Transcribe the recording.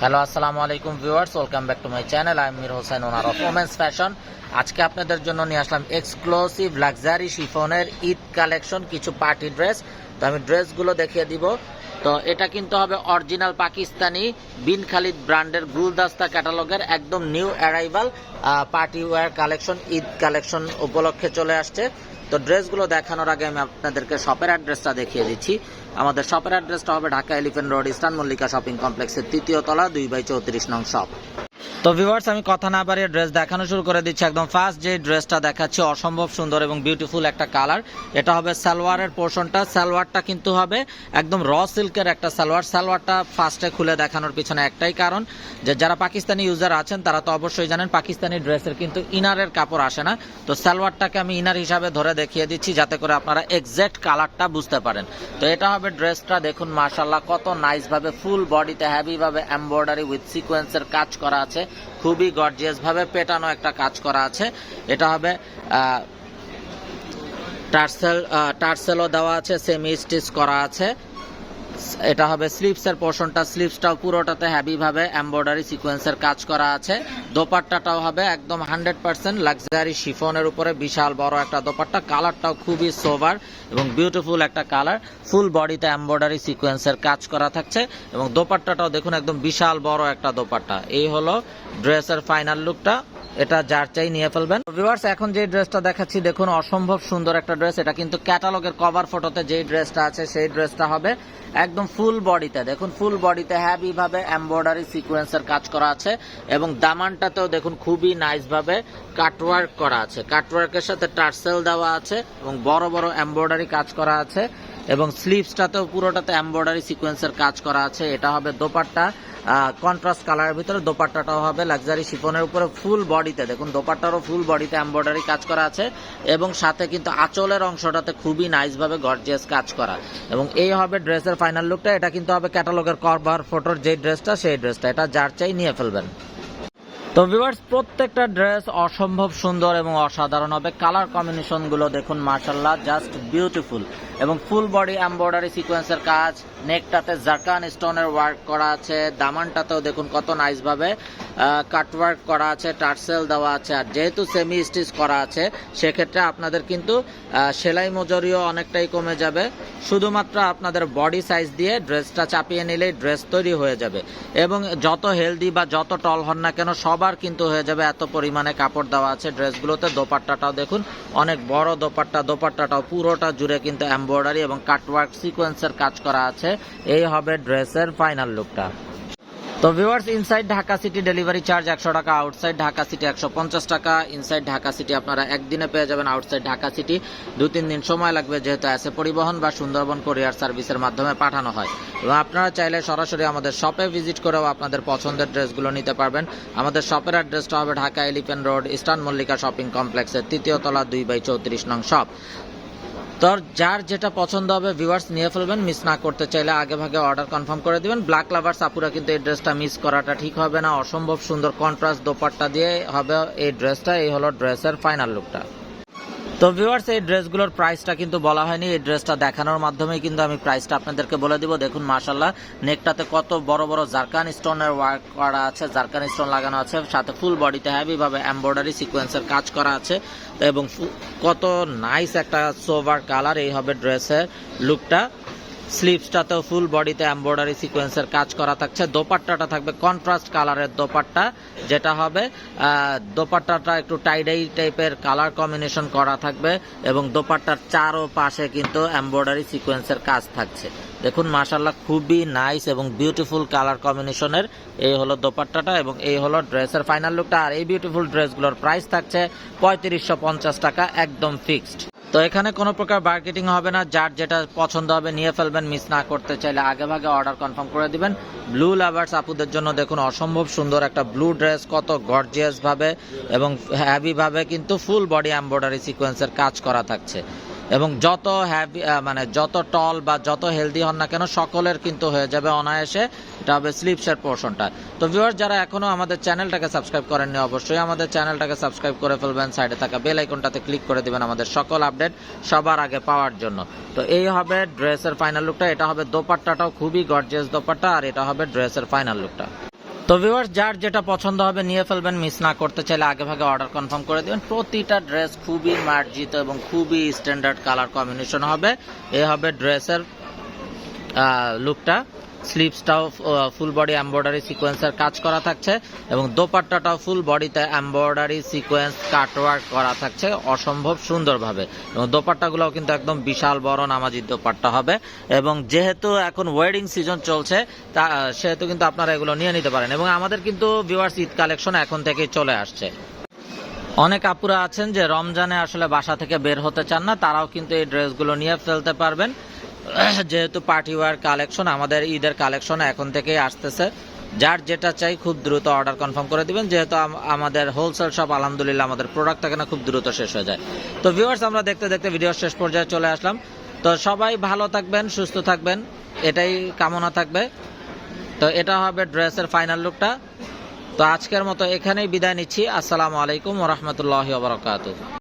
Hello আসসালামু আলাইকুম viewers, welcome back to my channel. I am Mir Hossain, owner of women's fashion. আজকে আপনাদের জন্য নিয়ে আসলাম এক্সক্লুসিভ লাক্সারি শিফনের ঈদ কালেকশন, কিছু পার্টি ড্রেস। তো আমি ড্রেসগুলো দেখিয়ে দিব। তো এটা কিন্তু হবে অরিজিনাল পাকিস্তানি বিন খালিদ ব্র্যান্ডের গুলদাস্তা ক্যাটালগের একদম new arrival party wear collection, Eid collection উপলক্ষে চলে আসছে। তো ড্রেসগুলো দেখানোর আগে আমি আপনাদেরকে শপের অ্যাড্রেসটা দেখিয়ে দিচ্ছি। আমাদের শপের অ্যাড্রেসটা হবে Dhaka elephant road, eastern Mallika shopping কমপ্লেক্সের 3য় তলা, 2/34 নং শপ। তো ভিউয়ার্স, আমি কথা না বাড়িয়ে ড্রেস দেখানো শুরু করে দিচ্ছি। একদম ফার্স্ট যে ড্রেসটা দেখাচ্ছি অসম্ভব সুন্দর এবং বিউটিফুল একটা কালার। এটা হবে সালোয়ারের পোর্শনটা। সালোয়ারটা কিন্তু হবে একদম র সিল্কের একটা সালোয়ার। সালোয়ারটা ফার্স্টে খুলে দেখানোর পিছনে একটাই কারণ, যে যারা পাকিস্তানি ইউজার আছেন তারা তো অবশ্যই জানেন পাকিস্তানি ড্রেসের কিন্তু ইনারের কাপড় আসে না। তো সালোয়ারটাকে আমি ইনার হিসাবে ধরে দেখিয়ে দিচ্ছি যাতে করে আপনারা এক্সাক্ট কালারটা বুঝতে পারেন। তো এটা হবে ড্রেসটা, দেখুন মাশাআল্লাহ কত নাইস ভাবে ফুল বডিতে হেভি ভাবে এমব্রয়ডারি উইথ সিকোয়েন্সের কাজ করা আছে, খুবই গর্জিয়াস ভাবে পেটানো একটা কাজ করা আছে। এটা হবে টার্সেলও দেওয়া আছে, সেমি স্টিচ করা আছে। এটা হবে স্লিভসের পোর্শনটা। স্লিভসটাও পুরোটাতে হেভি ভাবে এমব্রয়ডারি সিকোয়েন্সের কাজ করা আছে। দোপাট্টাটাও হবে একদম 100% লাক্সারি শিফনের উপরে, বিশাল বড় একটা দোপাট্টা। কালারটাও খুবই সোভার এবং বিউটিফুল একটা কালার। ফুল বডিতে এমব্রয়ডারি সিকোয়েন্সের কাজ করা থাকছে এবং দোপাট্টাটাও দেখুন একদম বিশাল বড় একটা দোপাট্টা। এই হলো ড্রেসের ফাইনাল লুকটা। এটা যার চাই নিয়ে ফেলবেন। ভিউয়ার্স, এখন যে ড্রেসটা দেখাচ্ছি দেখুন অসম্ভব সুন্দর একটা ড্রেস। এটা কিন্তু ক্যাটালগের কভার ফটোতে যেই ড্রেসটা আছে সেই ড্রেসটা হবে একদম ফুল বডিতে, দেখুন ফুল বডিতে হেভি ভাবে এমব্রয়ডারি সিকোয়েন্সের কাজ করা আছে এবং দামানটাতেও দেখুন খুবই নাইস ভাবে কাটওয়ার্ক করা আছে। কাটওয়ার্কের সাথে টার্সেল দেওয়া আছে এবং বড় বড় এমব্রয়ডারি কাজ করা আছে এবং স্লিভসটাতেও পুরোটাতে এমব্রয়ডারি সিকোয়েন্সের কাজ করা আছে। এটা হবে দোপাট্টা, কন্ট্রাস্ট কালারের ভিতরে। দোপাট্টাটাও হবে লাক্সারি শিফনের উপরে ফুল বডিতে, দেখুন দোপাট্টারও ফুল বডিতে এমব্রয়ডারি কাজ করা আছে এবং সাথে কিন্তু আঁচলের অংশটাতে খুবই নাইস ভাবে গর্জিয়াস কাজ করা। এবং এই হবে ড্রেসের ফাইনাল লুকটা। এটা কিন্তু হবে ক্যাটালগের কভার ফটোর যে ড্রেসটা সেই ড্রেসটা। এটা যার চাই নিয়ে ফেলবেন। তো ভিউয়ার্স, প্রত্যেকটা ড্রেস অসম্ভব সুন্দর এবং অসাধারণ হবে। কালার কম্বিনেশন গুলো দেখুন মাশাআল্লাহ জাস্ট বিউটিফুল এবং ফুল বডি এমব্রয়ডারি সিকোয়েন্সের কাজ। নেকটাতে জারকান স্টোনের ওয়ার্ক করা আছে। দামানটাতেও দেখুন কত নাইস ভাবে কাটওয়ার্ক করা আছে, টার্সেল দেওয়া আছে। আর যেহেতু সেমি স্টিচ করা আছে সেক্ষেত্রে আপনাদের কিন্তু সেলাই মজুরিও অনেকটাই কমে যাবে। শুধুমাত্র আপনাদের বডি সাইজ দিয়ে ড্রেসটা চাপিয়ে নিলেই ড্রেস তৈরি হয়ে যাবে এবং যত হেলদি বা যত টল হন না কেন সবার কিন্তু হয়ে যাবে, এত পরিমাণে কাপড় দেওয়া আছে ড্রেসগুলোতে। দোপাট্টাটাও দেখুন অনেক বড় দোপাট্টা। দোপাট্টাটাও পুরোটা জুড়ে কিন্তু এমব্রয়ডারি এবং কাটওয়ার্ক সিকোয়েন্সের কাজ করা আছে। এই হবে ড্রেসের ফাইনাল লুকটা। তো viewers, inside Dhaka city delivery charge 100 টাকা, আউটসাইড ঢাকা সিটি 150 টাকা। ইনসাইড ঢাকা সিটি আপনারা একদিনে পেয়ে যাবেন, আউটসাইড ঢাকা সিটি 2-3 দিন সময় লাগবে, যেহেতু আছে পরিবহন বা সুন্দরবন কোরিয়ার সার্ভিসের মাধ্যমে পাঠানো হয়। এবং আপনারা চাইলে সরাসরি আমাদের শপে ভিজিট করেও আপনাদের পছন্দের ড্রেসগুলো নিতে পারবেন। আমাদের শপের অ্যাড্রেসটা হবে Dhaka elephant road, eastern Mallika shopping কমপ্লেক্সের 3য় তলা, 2/34 নং শপ। তো যার যেটা পছন্দ হবে ভিউয়ার্স নিয়ে ফেলবেন। মিস না করতে চাইলে আগে ভাগে অর্ডার কনফার্ম করে দিবেন। ব্ল্যাক লাভার্স আপুরা কিন্তু এই ড্রেসটা মিস করাটা ঠিক হবে না। অসম্ভব সুন্দর কন্ট্রাস্ট দোপাট্টা দিয়ে হবে এই ড্রেসটা। এই হলো ড্রেসের ফাইনাল লুকটা। তো ভিউয়ার্স, এই ড্রেসগুলোর প্রাইসটা কিন্তু বলা হয়নি। এই ড্রেসটা দেখানোর মাধ্যমেই কিন্তু আমি প্রাইসটা আপনাদেরকে বলে দিব। দেখুন মাশাআল্লাহ নেকটাতে কত বড় বড় জারকান স্টোনের ওয়ার্ক করা আছে, জারকান স্টোন লাগানো আছে, সাথে ফুল বডিতে হেভি ভাবে এমব্রয়ডারি সিকোয়েন্সের কাজ করা আছে এবং কত নাইস একটা সোভার কালার। এই হবে ড্রেসের লুকটা। স্লিভসটাতেও ফুল বডিতে এমব্রয়ডারি সিকোয়েন্সের কাজ করা থাকছে। দোপাট্টাটা থাকবে কন্ট্রাস্ট কালারের দোপাট্টা, যেটা হবে দোপাট্টাটা একটু টাইডাই টাইপের কালার কম্বিনেশন করা থাকবে এবং দোপাট্টার চারো পাশে কিন্তু এমব্রয়ডারি সিকোয়েন্সের কাজ থাকছে। দেখুন মাশাআল্লাহ খুবই নাইস এবং বিউটিফুল কালার কম্বিনেশনের। এই হলো দোপাট্টাটা এবং এই হলো ড্রেসের ফাইনাল লুকটা। আর এই বিউটিফুল ড্রেসগুলোর প্রাইস থাকছে 3550 টাকা, একদম ফিক্সড। তো এখানে কোনো প্রকার মার্কেটিং হবে না। যার যেটা পছন্দ হবে নিয়ে ফেলবেন। মিস না করতে চাইলে আগে ভাগে অর্ডার কনফার্ম করে দিবেন। ব্লু লাভার্স আপুদের জন্য দেখুন অসম্ভব সুন্দর একটা ব্লু ড্রেস, কত গর্জিয়াস ভাবে এবং হেভি ভাবে কিন্তু ফুল বডি এমব্রয়ডারি সিকোয়েন্সের কাজ করা থাকছে এবং যত হেভি মানে যত টল বা যত হেলদি হন না কেন সকলের কিন্তু হয়ে যাবে অনায়াসে। এটা হবে স্লিভসের পোর্শনটা। তো ভিউয়ার্স, যারা এখনো আমাদের চ্যানেলটাকে সাবস্ক্রাইব করেননি অবশ্যই আমাদের চ্যানেলটাকে সাবস্ক্রাইব করে ফেলবেন। সাইডে থাকা বেল আইকনটাতে ক্লিক করে দিবেন আমাদের সকল আপডেট সবার আগে পাওয়ার জন্য। তো এই হবে ড্রেসের ফাইনাল লুকটা। এটা হবে দোপাট্টাটাও খুবই গর্জিয়াস দোপাট্টা আর এটা হবে ড্রেসের ফাইনাল লুকটা। তো ভিউয়ার্স, যার যেটা পছন্দ হবে নিয়ে ফেলবেন, মিস না করতে চাইলে আগে ভাগে অর্ডার কনফার্ম করে দিবেন। প্রতিটা ড্রেস খুবই মার্জিত এবং খুবই স্ট্যান্ডার্ড কালার কম্বিনেশন হবে। এ হবে ড্রেসের লুকটা। স্লিভসটাও ফুল বডি এমব্রয়ডারি সিকোয়েন্সের কাজ করা থাকছে এবং দোপাট্টাটাও ফুল বডিতে এমব্রয়ডারি সিকোয়েন্স কাটওয়ার্ক করা থাকছে অসম্ভব সুন্দরভাবে। এবং দোপাট্টাগুলোও কিন্তু একদম বিশাল বড় নামাজি দোপাট্টা হবে। এবং যেহেতু এখন ওয়েডিং সিজন চলছে সেহেতু কিন্তু আপনারা এগুলো নিয়ে নিতে পারেন। এবং আমাদের কিন্তু ভিউয়ার্স ঈদ কালেকশন এখন থেকেই চলে আসছে। অনেক আপুরা আছেন যে রমজানে আসলে বাসা থেকে বের হতে চান না, তারাও কিন্তু এই ড্রেসগুলো নিয়ে ফেলতে পারবেন। যেহেতু পার্টি ওয়্যার কালেকশন, আমাদের ঈদের কালেকশন এখন থেকেই আসতেছে। যার যেটা চাই খুব দ্রুত অর্ডার কনফার্ম করে দিবেন, যেহেতু আমাদের হোলসেল শপ আলহামদুলিল্লাহ আমাদের প্রোডাক্ট থাকে না, খুব দ্রুত শেষ হয়ে যায়। তো ভিউয়ার্স, আমরা দেখতে দেখতে ভিডিওর শেষ পর্যায়ে চলে আসলাম। তো সবাই ভালো থাকবেন, সুস্থ থাকবেন, এটাই কামনা থাকবে। তো এটা হবে ড্রেসের ফাইনাল লুকটা। তো আজকের মতো এখানেই বিদায় নিচ্ছি। আসসালামু আলাইকুম ওয়া রাহমাতুল্লাহি ওয়া বারাকাতুহু।